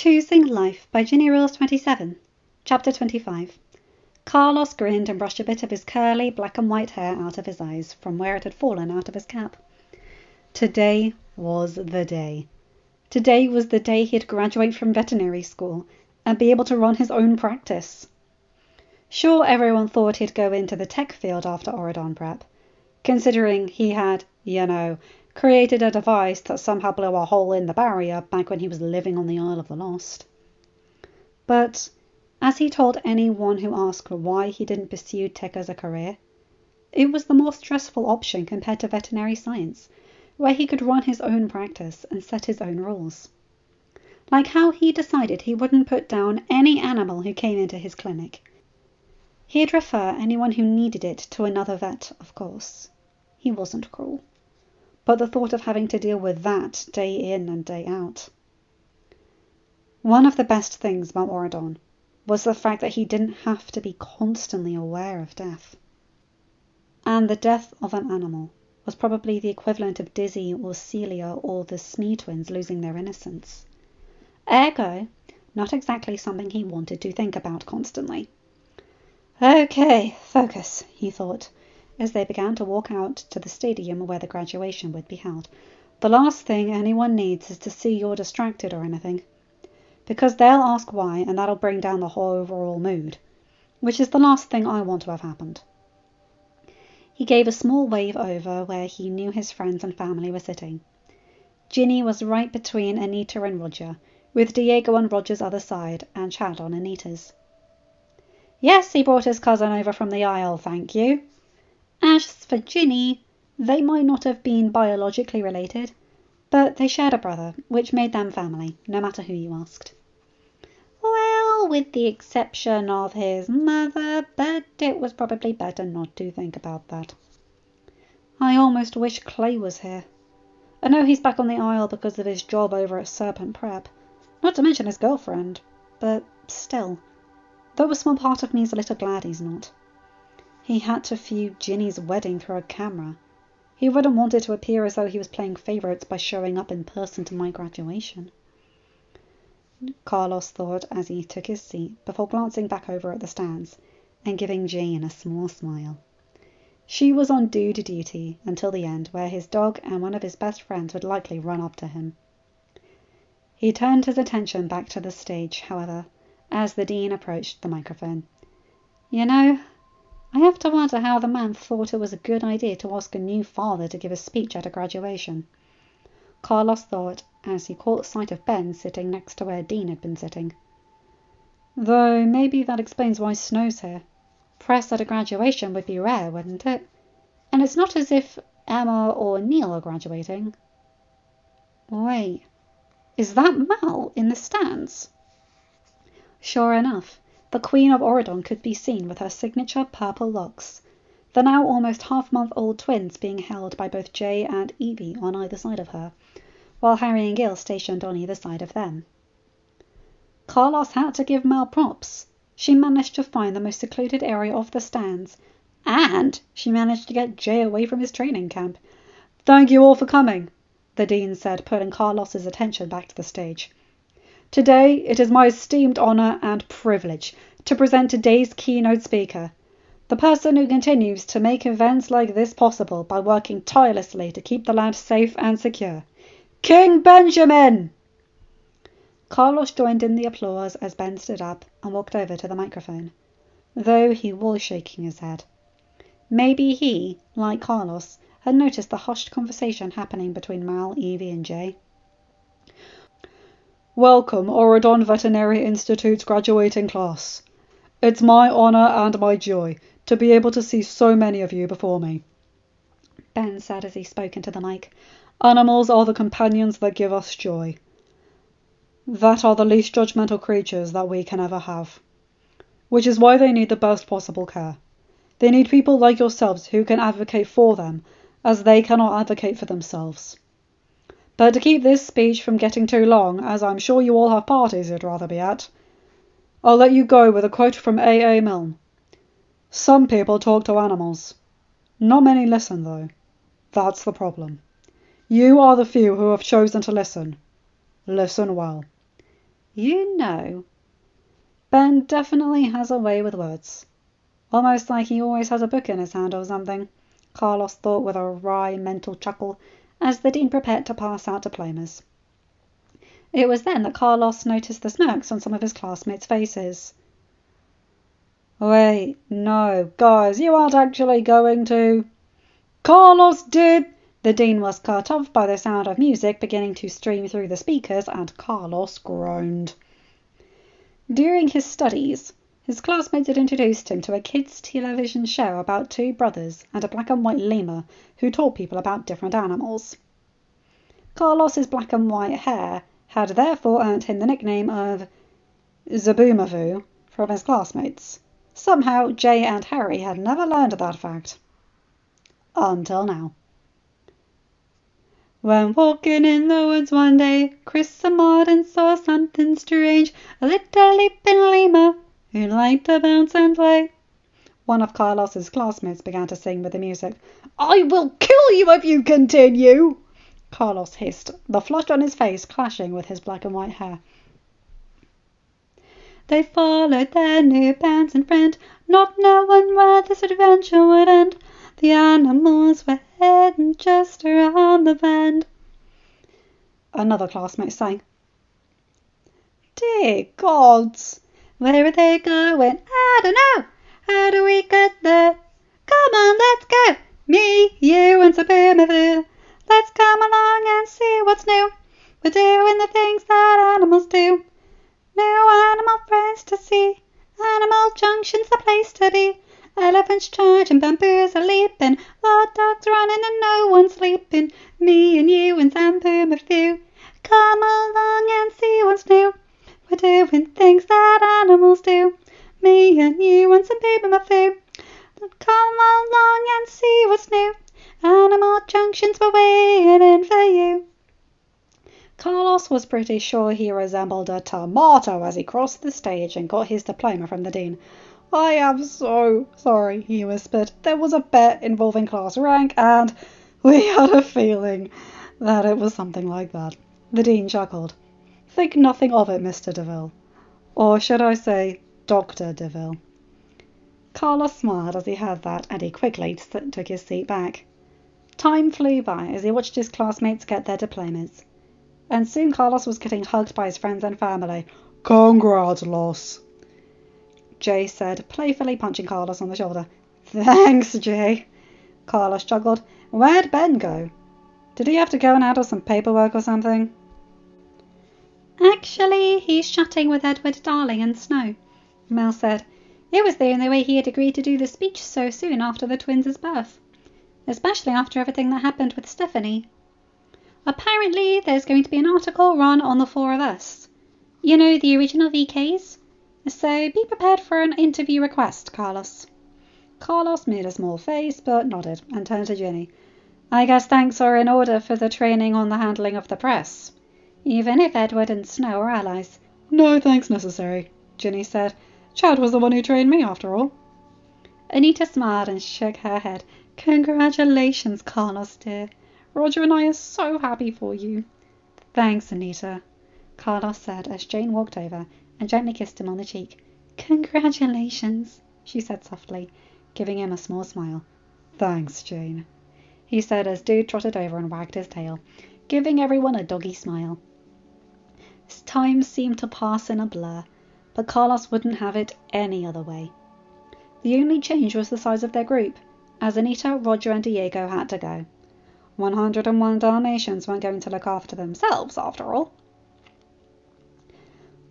Choosing Life by ginnyrules27, Chapter 25. Carlos grinned and brushed a bit of his curly black and white hair out of his eyes from where it had fallen out of his cap. Today was the day. Today was the day he'd graduate from veterinary school and be able to run his own practice. Sure, everyone thought he'd go into the tech field after Oridon prep, considering he had, created a device that somehow blew a hole in the barrier back when he was living on the Isle of the Lost. But, as he told anyone who asked why he didn't pursue tech as a career, it was the more stressful option compared to veterinary science, where he could run his own practice and set his own rules. Like how he decided he wouldn't put down any animal who came into his clinic. He'd refer anyone who needed it to another vet, of course. He wasn't cruel. But the thought of having to deal with that day in and day out. One of the best things about Oridon was the fact that he didn't have to be constantly aware of death. And the death of an animal was probably the equivalent of Dizzy or Celia or the Smee twins losing their innocence. Ergo, not exactly something he wanted to think about constantly. Okay, focus, he thought, as they began to walk out to the stadium where the graduation would be held. The last thing anyone needs is to see you're distracted or anything. Because they'll ask why, and that'll bring down the whole overall mood, which is the last thing I want to have happened. He gave a small wave over where he knew his friends and family were sitting. Ginny was right between Anita and Roger, with Diego on Roger's other side and Chad on Anita's. Yes, he brought his cousin over from the Isle, thank you. As for Ginny, they might not have been biologically related, but they shared a brother, which made them family, no matter who you asked. Well, with the exception of his mother, but it was probably better not to think about that. I almost wish Clay was here. I know he's back on the Isle because of his job over at Serpent Prep, not to mention his girlfriend, but still, though a small part of me is a little glad he's not. He had to view Ginny's wedding through a camera. He wouldn't want it to appear as though he was playing favourites by showing up in person to my graduation. Carlos thought as he took his seat before glancing back over at the stands and giving Jane a small smile. She was on dude duty until the end, where his dog and one of his best friends would likely run up to him. He turned his attention back to the stage, however, as the dean approached the microphone. I have to wonder how the man thought it was a good idea to ask a new father to give a speech at a graduation. Carlos thought as he caught sight of Ben sitting next to where Dean had been sitting. Though maybe that explains why Snow's here. Press at a graduation would be rare, wouldn't it? And it's not as if Emma or Neil are graduating. Wait, is that Mal in the stands? Sure enough, the Queen of Oridon could be seen with her signature purple locks, the now almost half-month-old twins being held by both Jay and Evie on either side of her, while Harry and Gil stationed on either side of them. Carlos had to give Mal props. She managed to find the most secluded area of the stands, and she managed to get Jay away from his training camp. Thank you all for coming, the dean said, pulling Carlos's attention back to the stage. Today, it is my esteemed honour and privilege to present today's keynote speaker, the person who continues to make events like this possible by working tirelessly to keep the land safe and secure, King Benjamin! Carlos joined in the applause as Ben stood up and walked over to the microphone, though he was shaking his head. Maybe he, like Carlos, had noticed the hushed conversation happening between Mal, Evie and Jay. Welcome, Oridon Veterinary Institute's graduating class. It's my honour and my joy to be able to see so many of you before me, Ben said as he spoke into the mic. Animals are the companions that give us joy. That are the least judgmental creatures that we can ever have. Which is why they need the best possible care. They need people like yourselves who can advocate for them, as they cannot advocate for themselves. But to keep this speech from getting too long, as I'm sure you all have parties you'd rather be at, I'll let you go with a quote from A. Milne. Some people talk to animals. Not many listen, though. That's the problem. You are the few who have chosen to listen. Listen well. You know, Ben definitely has a way with words. Almost like he always has a book in his hand or something, Carlos thought with a wry mental chuckle as the dean prepared to pass out diplomas. It was then that Carlos noticed the smirks on some of his classmates' faces. Wait, no, guys, you aren't actually going to... Carlos did... The dean was cut off by the sound of music beginning to stream through the speakers, and Carlos groaned. During his studies, his classmates had introduced him to a kids' television show about two brothers and a black and white lemur who taught people about different animals. Carlos's black and white hair had therefore earned him the nickname of Zaboomavoo from his classmates. Somehow, Jay and Harry had never learned that fact. Until now. When walking in the woods one day, Chris and Martin saw something strange, a little leaping lemur who liked to bounce and play. One of Carlos's classmates began to sing with the music. I will kill you if you continue, Carlos hissed, the flush on his face clashing with his black and white hair. They followed their new bouncing friend, not knowing where this adventure would end. The animals were heading just around the bend. Another classmate sang. Dear gods, where are they going? I don't know. How do we get there? Come on, let's go. Me, you, and Zaboomavoo. Let's come along and see what's new. We're doing the things that animals do. New animal friends to see. Animal Junction's the place to be. Elephants charging, bamboos are leaping, wild dogs running and no one's sleeping. Me and you and Zaboomavoo. Come along and see what's new. We're doing things that animals do. Me and you and Zaboomavoo. Come along and see what's new. Animal Junctions were waiting for you. Carlos was pretty sure he resembled a tomato as he crossed the stage and got his diploma from the dean. I am so sorry, he whispered. There was a bet involving class rank, and we had a feeling that it was something like that. The dean chuckled. Think nothing of it, Mr. DeVille. Or should I say, Dr. DeVille. Carlos smiled as he heard that, and he quickly took his seat back. Time flew by as he watched his classmates get their diplomas. And soon Carlos was getting hugged by his friends and family. Congrats, Los, Jay said, playfully punching Carlos on the shoulder. Thanks, Jay, Carlos chuckled. Where'd Ben go? Did he have to go and handle some paperwork or something? Actually, he's chatting with Edward Darling and Snow, Mel said. It was the only way he had agreed to do the speech so soon after the twins' birth. Especially after everything that happened with Stephanie. Apparently, there's going to be an article run on the four of us. You know, the original VKs? So be prepared for an interview request, Carlos. Carlos made a small face, but nodded, and turned to Ginny. I guess thanks are in order for the training on the handling of the press. Even if Edward and Snow are allies. No thanks necessary, Ginny said. Chad was the one who trained me, after all. Anita smiled and shook her head. Congratulations, Carlos, dear. Roger and I are so happy for you. Thanks, Anita, Carlos said as Jane walked over and gently kissed him on the cheek. Congratulations, she said softly, giving him a small smile. Thanks, Jane, he said as Dude trotted over and wagged his tail, giving everyone a doggy smile. Time seemed to pass in a blur, but Carlos wouldn't have it any other way. The only change was the size of their group, as Anita, Roger and Diego had to go. 101 Dalmatians weren't going to look after themselves, after all.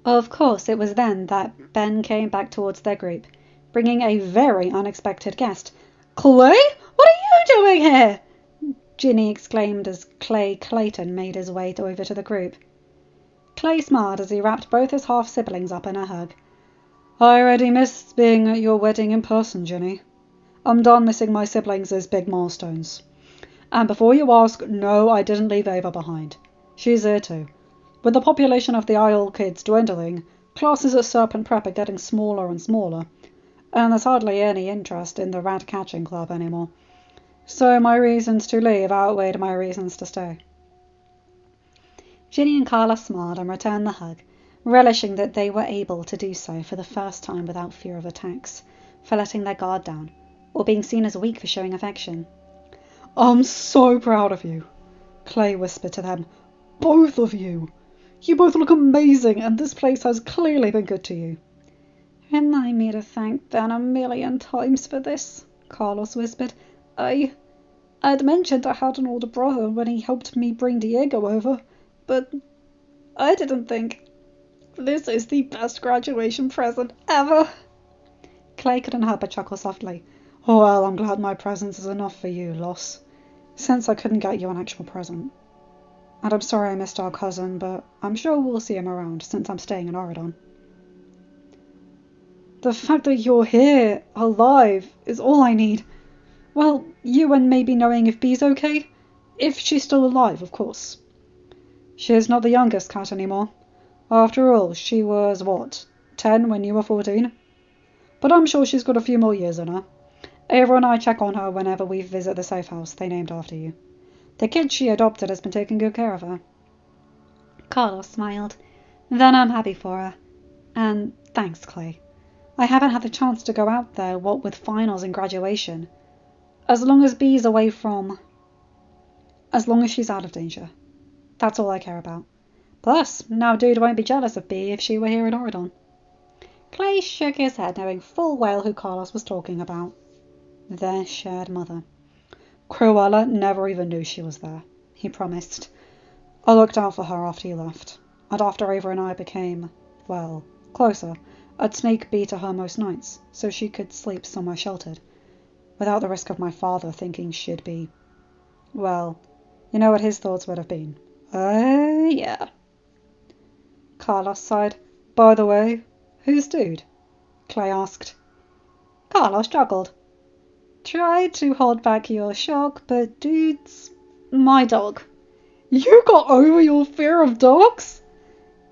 Of course, it was then that Ben came back towards their group, bringing a very unexpected guest. Clay? What are you doing here? Ginny exclaimed as Clay Clayton made his way over to the group. Clay smiled as he wrapped both his half-siblings up in a hug. I already missed being at your wedding in person, Ginny. I'm done missing my siblings as big milestones. And before you ask, no, I didn't leave Ava behind. She's here too. With the population of the Isle kids dwindling, classes at Serpent Prep are getting smaller and smaller, and there's hardly any interest in the rat-catching club anymore. So my reasons to leave outweighed my reasons to stay. Ginny and Carla smiled and returned the hug, relishing that they were able to do so for the first time without fear of attacks, for letting their guard down, or being seen as weak for showing affection. "I'm so proud of you," Clay whispered to them. "Both of you. You both look amazing, and this place has clearly been good to you." "Remind me to thank Ben a million times for this," Carlos whispered. I'd mentioned I had an older brother when he helped me bring Diego over, but I didn't think. This is the best graduation present ever." Clay couldn't help but chuckle softly. "Oh, well, I'm glad my presence is enough for you, Los, since I couldn't get you an actual present. And I'm sorry I missed our cousin, but I'm sure we'll see him around since I'm staying in Oregon." "The fact that you're here, alive, is all I need. Well, you and maybe knowing if Bee's okay. If she's still alive, of course." "She's not the youngest cat anymore. After all, she was, 10 when you were 14? But I'm sure she's got a few more years in her. Ava and I check on her whenever we visit the safe house they named after you. The kid she adopted has been taking good care of her." Carlos smiled. "Then I'm happy for her. And thanks, Clay. I haven't had the chance to go out there, what with finals and graduation. As long as Bee's away from... As long as she's out of danger. That's all I care about. Plus, now Dude won't be jealous of Bee if she were here in Oregon." Clay shook his head, knowing full well who Carlos was talking about. Their shared mother. "Cruella never even knew she was there," he promised. "I looked out for her after you left, and after Ava and I became, well, closer, I'd sneak Bee to her most nights, so she could sleep somewhere sheltered, without the risk of my father thinking she'd be, well, you know what his thoughts would have been." Yeah." Carlos sighed. "By the way, who's Dude?" Clay asked. Carlos struggled. "Try to hold back your shock, but Dude's my dog." "You got over your fear of dogs?"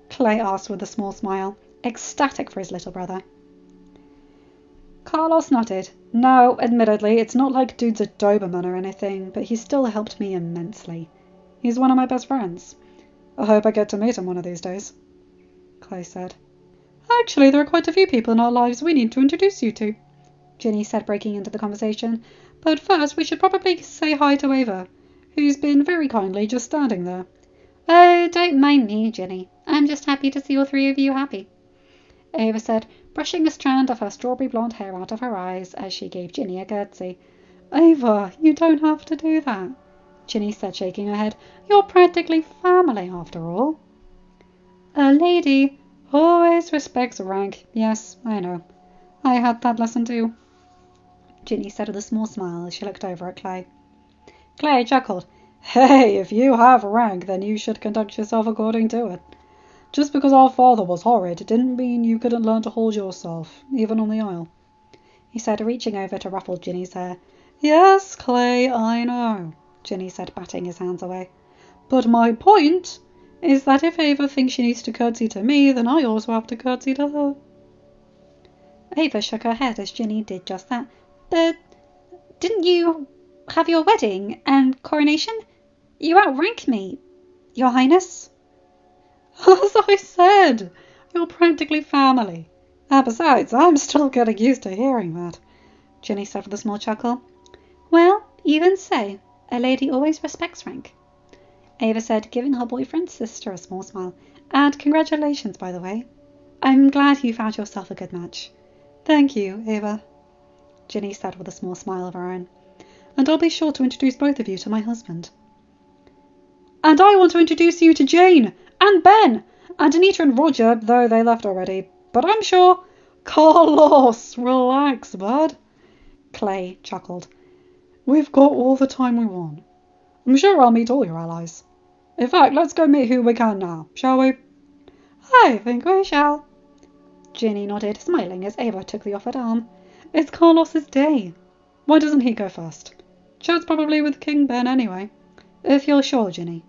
Clay asked with a small smile, ecstatic for his little brother. Carlos nodded. "No, admittedly, it's not like Dude's a Doberman or anything, but he's still helped me immensely. He's one of my best friends. I hope I get to meet him one of these days," Clay said. "Actually, there are quite a few people in our lives we need to introduce you to," Ginny said, breaking into the conversation. "But first we should probably say hi to Ava, who's been very kindly just standing there." "Oh, don't mind me, Ginny. I'm just happy to see all three of you happy," Ava said, brushing a strand of her strawberry blonde hair out of her eyes as she gave Ginny a curtsy. "Ava, you don't have to do that," Ginny said, shaking her head. "You're practically family, after all." "A lady always respects rank. Yes, I know. I had that lesson too," Ginny said with a small smile as she looked over at Clay. Clay chuckled. "Hey, if you have rank, then you should conduct yourself according to it. Just because our father was horrid didn't mean you couldn't learn to hold yourself, even on the aisle," he said, reaching over to ruffle Ginny's hair. "Yes, Clay, I know," Ginny said, batting his hands away. "But my point is that if Ava thinks she needs to curtsy to me, then I also have to curtsy to her." Ava shook her head as Ginny did just that. "But didn't you have your wedding and coronation? You outrank me, Your Highness." "As I said, you're practically family. And besides, I'm still getting used to hearing that," Ginny said with a small chuckle. "Well, even so, a lady always respects rank," Ava said, giving her boyfriend's sister a small smile. "And congratulations, by the way. I'm glad you found yourself a good match." "Thank you, Ava," Ginny said with a small smile of her own. "And I'll be sure to introduce both of you to my husband." "And I want to introduce you to Jane, and Ben, and Anita and Roger, though they left already. But I'm sure—" "Carlos, relax, bud," Clay chuckled. "We've got all the time we want. I'm sure I'll meet all your allies. In fact, let's go meet who we can now, shall we?" "I think we shall." Ginny nodded, smiling as Ava took the offered arm. "It's Carlos's day. Why doesn't he go first? Chat's probably with King Ben anyway." "If you're sure, Ginny,"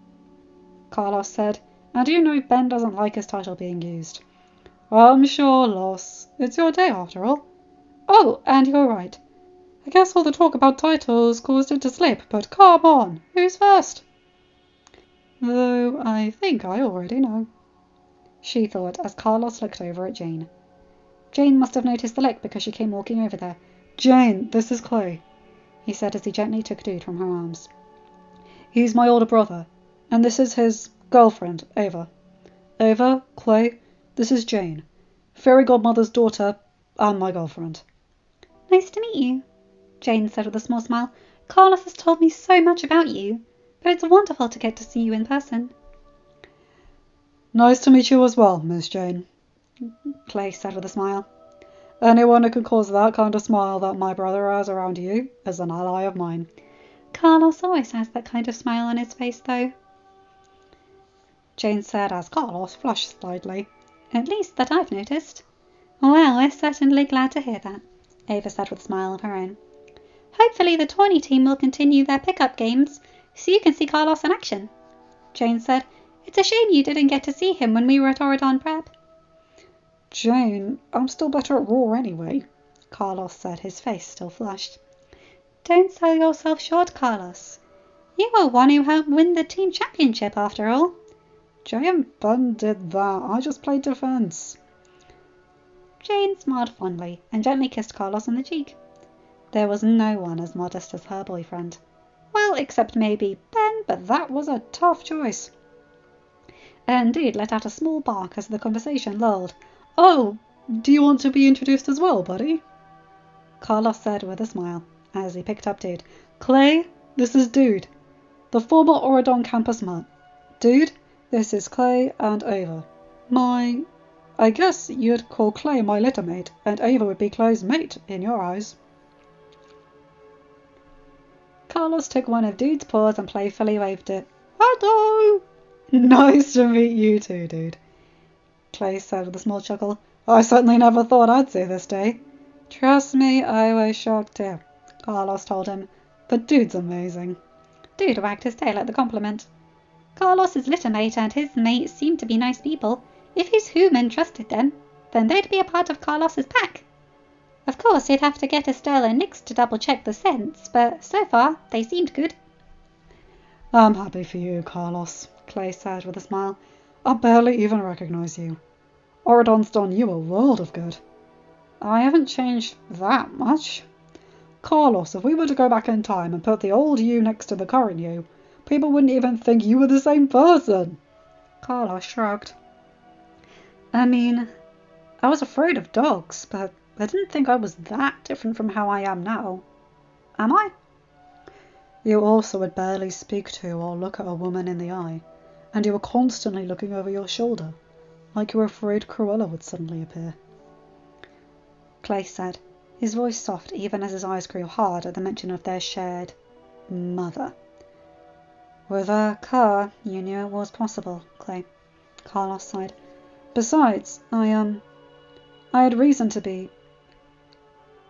Carlos said, "and you know Ben doesn't like his title being used." "I'm sure, Los. It's your day, after all." "Oh, and you're right. I guess all the talk about titles caused it to slip, but come on, who's first?" "Though I think I already know." she thought as Carlos looked over at Jane. Jane must have noticed the look because she came walking over there. Jane, this is Clay, he said as he gently took Dude from her arms. He's my older brother, and this is his girlfriend, Ava. Ava, Clay, this is Jane, fairy godmother's daughter, and my girlfriend. Nice to meet you, Jane said with a small smile. Carlos has told me so much about you, but it's wonderful to get to see you in person. Nice to meet you as well, Miss Jane, Clay said with a smile. Anyone who can cause that kind of smile that my brother has around you is an ally of mine. Carlos always has that kind of smile on his face, though, Jane said as Carlos flushed slightly. At least that I've noticed. Well, we're certainly glad to hear that, Ava said with a smile of her own. Hopefully the Tawny team will continue their pickup games so you can see Carlos in action, Jane said. It's a shame you didn't get to see him when we were at Oradon Prep. Jane, I'm still better at Raw anyway, Carlos said, his face still flushed. Don't sell yourself short, Carlos. You were one who helped win the team championship, after all. Jay and Ben did that. I just played defense. Jane smiled fondly and gently kissed Carlos on the cheek. There was no one as modest as her boyfriend. Well, except maybe Ben, but that was a tough choice. And Dude let out a small bark as the conversation lulled. Oh, do you want to be introduced as well, buddy? Carlos said with a smile as he picked up Dude. Clay, this is Dude, the former Oradon campus mutt. Dude, this is Clay and Ava. I guess you'd call Clay my litter mate, and Ava would be Clay's mate in your eyes. Carlos took one of Dude's paws and playfully waved it. Hello! Nice to meet you too, Dude, Clay said with a small chuckle. I certainly never thought I'd see this day. Trust me, I was shocked too, Carlos told him. But Dude's amazing. Dude wagged his tail at the compliment. Carlos's litter mate and his mate seemed to be nice people. If his human trusted them, then they'd be a part of Carlos's pack. Of course, he'd have to get Estelle and Nix to double-check the scents, but so far, they seemed good. I'm happy for you, Carlos, Clay said with a smile. I barely even recognize you. Oradon's done you a world of good. I haven't changed that much. Carlos, if we were to go back in time and put the old you next to the current you, people wouldn't even think you were the same person. Carlos shrugged. I mean, I was afraid of dogs, but I didn't think I was that different from how I am now. Am I? You also would barely speak to or look at a woman in the eye, and you were constantly looking over your shoulder, like you were afraid Cruella would suddenly appear. Clay said, his voice soft even as his eyes grew hard at the mention of their shared mother. With her, you knew it was possible, Clay. Carlos sighed. Besides, I had reason to be.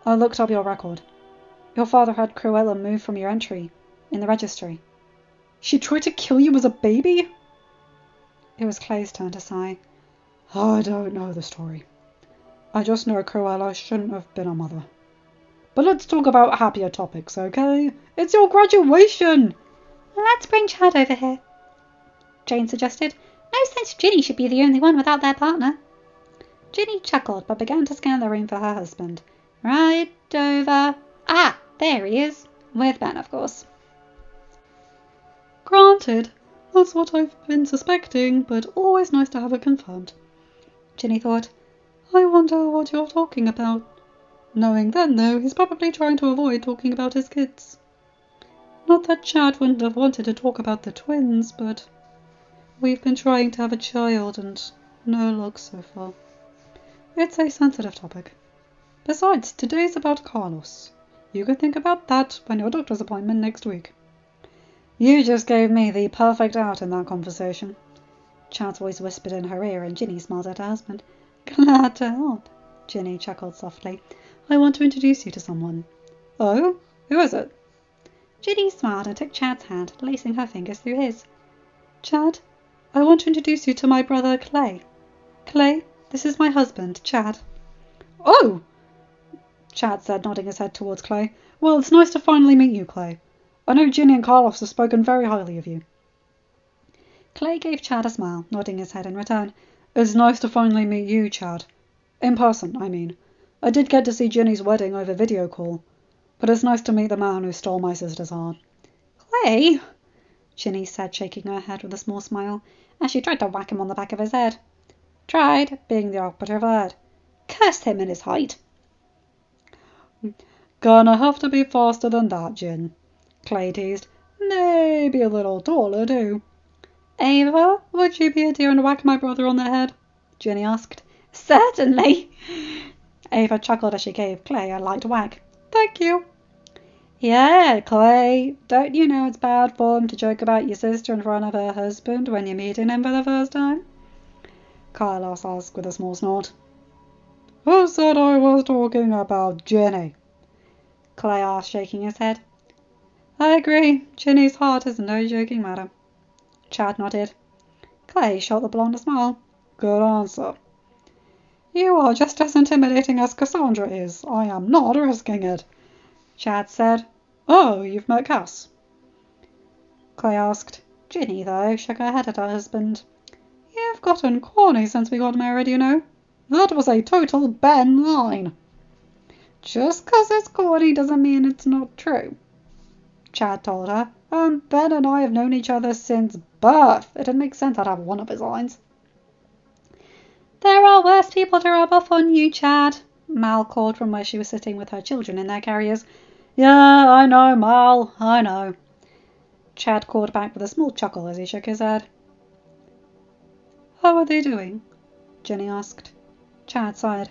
I looked up your record. Your father had Cruella moved from your entry in the registry. She tried to kill you as a baby? It was Clay's turn to sigh. I don't know the story. I just know Cruella shouldn't have been a mother. But let's talk about happier topics, okay? It's your graduation! Let's bring Chad over here, Jane suggested. No sense Ginny should be the only one without their partner. Ginny chuckled but began to scan the room for her husband. Right over. Ah, there he is. With Ben, of course. Granted, that's what I've been suspecting, but always nice to have it confirmed. Ginny thought. I wonder what you're talking about. Knowing then, though, he's probably trying to avoid talking about his kids. Not that Chad wouldn't have wanted to talk about the twins, but we've been trying to have a child and no luck so far. It's a sensitive topic. Besides, today's about Carlos. You can think about that when your doctor's appointment next week. You just gave me the perfect out in that conversation. Chad's voice whispered in her ear and Ginny smiled at her husband. Glad to help, Ginny chuckled softly. I want to introduce you to someone. Oh? Who is it? Ginny smiled and took Chad's hand, lacing her fingers through his. Chad, I want to introduce you to my brother Clay. Clay, this is my husband, Chad. Oh! Chad said, nodding his head towards Clay. Well, it's nice to finally meet you, Clay. I know Ginny and Carlos have spoken very highly of you. Clay gave Chad a smile, nodding his head in return. It's nice to finally meet you, Chad. In person, I mean. I did get to see Ginny's wedding over video call, but it's nice to meet the man who stole my sister's heart. Clay, Ginny said, shaking her head with a small smile, as she tried to whack him on the back of his head. Tried, being the operative word. Curse him and his height. Gonna have to be faster than that, Gin, Clay teased. Maybe a little taller, too. Ava, would you be a dear and whack my brother on the head? Ginny asked. Certainly. Ava chuckled as she gave Clay a light whack. Thank you. Yeah, Clay, don't you know it's bad form to joke about your sister in front of her husband when you're meeting him for the first time? Carlos asked with a small snort. Who said I was talking about Ginny? Clay asked, shaking his head. I agree. Ginny's heart is no joking matter. Chad nodded. Clay shot the blonde a smile. Good answer. You are just as intimidating as Cassandra is. I am not risking it, Chad said. Oh, you've met Cass? Clay asked. Ginny, though, shook her head at her husband. You've gotten corny since we got married, you know. That was a total Ben line. Just 'cause it's corny doesn't mean it's not true, Chad told her. Ben and I have known each other since birth. It'd make sense I'd have one of his lines. There are worse people to rub off on you, Chad, Mal called from where she was sitting with her children in their carriers. Yeah, I know, Mal, I know, Chad called back with a small chuckle as he shook his head. How are they doing? Ginny asked. Chad sighed.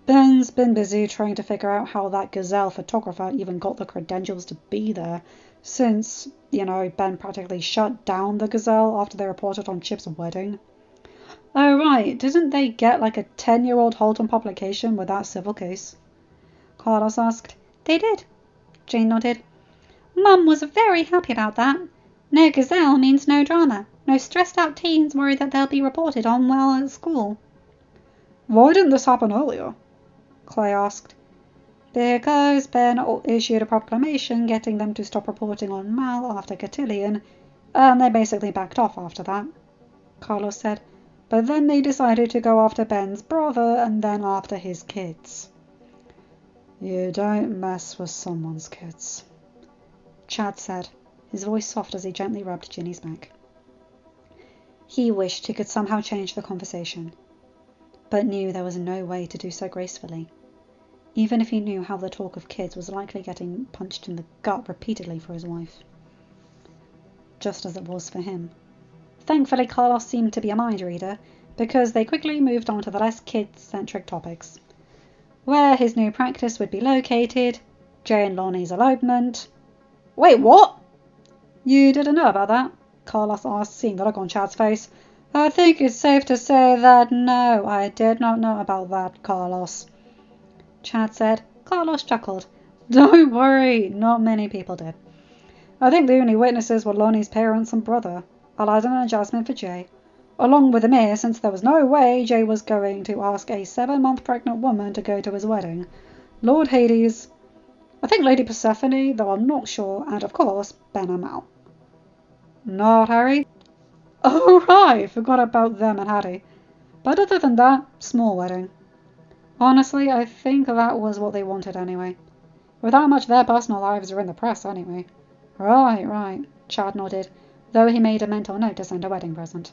Ben's been busy trying to figure out how that gazelle photographer even got the credentials to be there, since, Ben practically shut down the gazelle after they reported on Chip's wedding. Oh, right. Didn't they get like a 10-year-old hold on publication with that civil case? Carlos asked. They did. Jane nodded. Mum was very happy about that. No gazelle means no drama. No stressed out teens worried that they'll be reported on while at school. Why didn't this happen earlier? Clay asked. Because Ben issued a proclamation getting them to stop reporting on Mal after Cotillion, and they basically backed off after that, Carlos said. But then they decided to go after Ben's brother and then after his kids. You don't mess with someone's kids, Chad said, his voice soft as he gently rubbed Ginny's back. He wished he could somehow change the conversation, but knew there was no way to do so gracefully, even if he knew how the talk of kids was likely getting punched in the gut repeatedly for his wife. Just as it was for him. Thankfully, Carlos seemed to be a mind reader, because they quickly moved on to the less kid-centric topics. Where his new practice would be located, Jay and Lonnie's elopement. Wait, what? You didn't know about that? Carlos asked, seeing the look on Chad's face. I think it's safe to say that no, I did not know about that, Carlos, Chad said. Carlos chuckled. Don't worry, not many people did. I think the only witnesses were Lonnie's parents and brother, Aladdin and Jasmine for Jay, along with Amir, since there was no way Jay was going to ask a 7-month pregnant woman to go to his wedding. Lord Hades, I think Lady Persephone, though I'm not sure, and of course, Ben and Mal. Not Harry? Oh right, forgot about them and Harry. But other than that, small wedding. Honestly, I think that was what they wanted anyway. With how much their personal lives are in the press anyway. Right, Chad nodded, though he made a mental note to send a wedding present.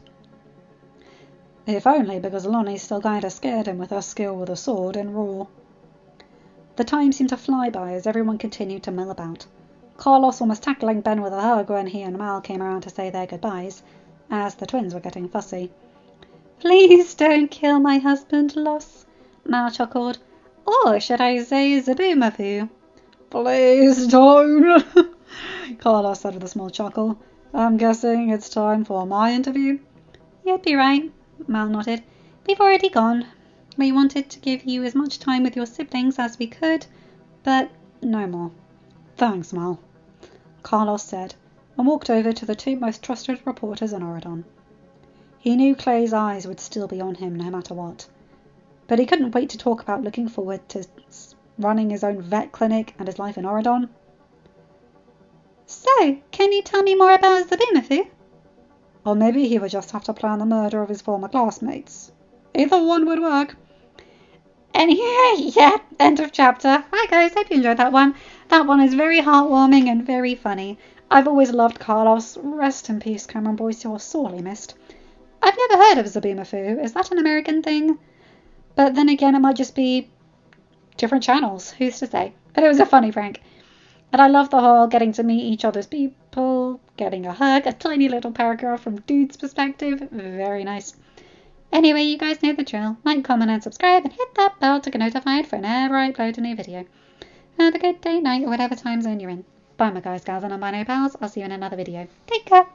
If only because Lonnie still kinda scared him with her skill with a sword in Raw. The time seemed to fly by as everyone continued to mill about. Carlos almost tackling Ben with a hug when he and Mal came around to say their goodbyes, as the twins were getting fussy. Please don't kill my husband, Los, Mal chuckled. Or should I say Zaboomafoo? Please don't, Carlos said with a small chuckle. I'm guessing it's time for my interview? You'd be right, Mal nodded. We've already gone. We wanted to give you as much time with your siblings as we could, but no more. Thanks, Mal, Carlos said, and walked over to the two most trusted reporters in Oregon. He knew Clay's eyes would still be on him no matter what, but he couldn't wait to talk about looking forward to running his own vet clinic and his life in Oregon. So, can you tell me more about Zaboomafoo? Or maybe he would just have to plan the murder of his former classmates. Either one would work. Anyway, yeah, end of chapter. Hi guys, hope you enjoyed that one. That one is very heartwarming and very funny. I've always loved Carlos. Rest in peace, Cameron Boyce, you're sorely missed. I've never heard of Zaboomafoo. Is that an American thing? But then again, it might just be different channels. Who's to say? But it was a funny prank. And I love the whole getting to meet each other's people, getting a hug, a tiny little paragraph from Dude's perspective. Very nice. Anyway, you guys know the drill. Like, comment, and subscribe, and hit that bell to get notified whenever I upload a new video. Have a good day, night, or whatever time zone you're in. Bye, my guys, gals, and non-binary pals. I'll see you in another video. Take care.